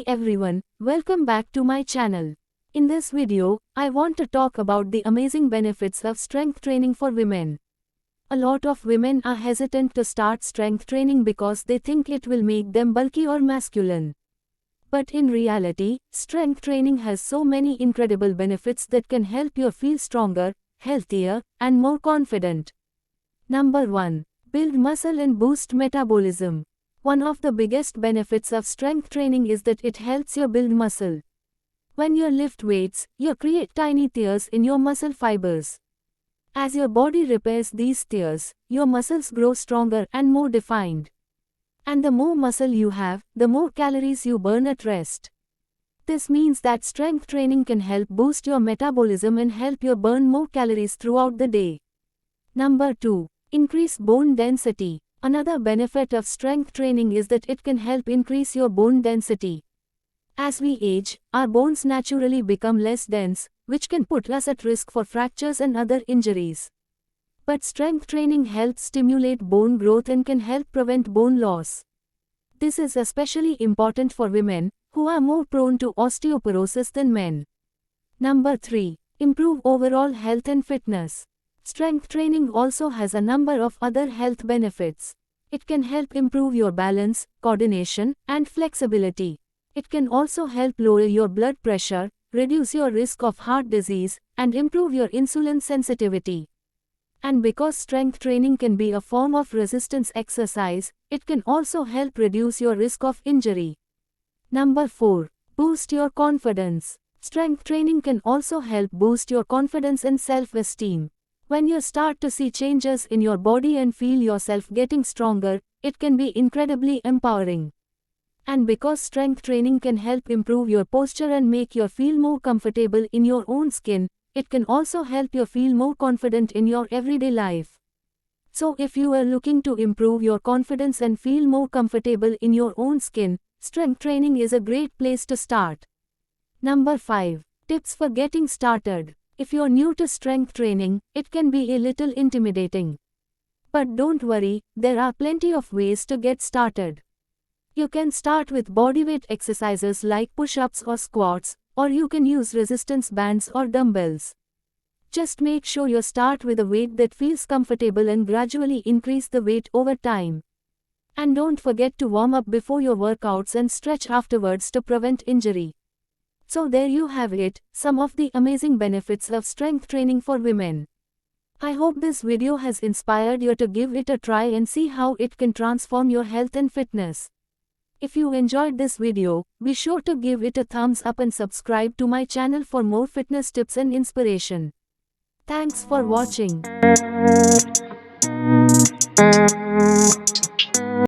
everyone, welcome back to my channel. In this video, I want to talk about the amazing benefits of strength training for women. A lot of women are hesitant to start strength training because they think it will make them bulky or masculine. But in reality, strength training has so many incredible benefits that can help you feel stronger, healthier, and more confident. Number 1. Build muscle and boost metabolism. One of the biggest benefits of strength training is that it helps you build muscle. When you lift weights, you create tiny tears in your muscle fibers. As your body repairs these tears, your muscles grow stronger and more defined. And the more muscle you have, the more calories you burn at rest. This means that strength training can help boost your metabolism and help you burn more calories throughout the day. Number 2. Increase bone density. Another benefit of strength training is that it can help increase your bone density. As we age, our bones naturally become less dense, which can put us at risk for fractures and other injuries. But strength training helps stimulate bone growth and can help prevent bone loss. This is especially important for women, who are more prone to osteoporosis than men. Number 3. Improve overall health and fitness. Strength training also has a number of other health benefits. It can help improve your balance, coordination, and flexibility. It can also help lower your blood pressure, reduce your risk of heart disease, and improve your insulin sensitivity. And because strength training can be a form of resistance exercise, it can also help reduce your risk of injury. Number 4. Boost your confidence. Strength training can also help boost your confidence and self-esteem. When you start to see changes in your body and feel yourself getting stronger, it can be incredibly empowering. And because strength training can help improve your posture and make you feel more comfortable in your own skin, it can also help you feel more confident in your everyday life. So if you are looking to improve your confidence and feel more comfortable in your own skin, strength training is a great place to start. Number 5. Tips for getting started. If you're new to strength training, it can be a little intimidating. But don't worry, there are plenty of ways to get started. You can start with bodyweight exercises like push-ups or squats, or you can use resistance bands or dumbbells. Just make sure you start with a weight that feels comfortable and gradually increase the weight over time. And don't forget to warm up before your workouts and stretch afterwards to prevent injury. So there you have it, some of the amazing benefits of strength training for women. I hope this video has inspired you to give it a try and see how it can transform your health and fitness. If you enjoyed this video, be sure to give it a thumbs up and subscribe to my channel for more fitness tips and inspiration. Thanks for watching.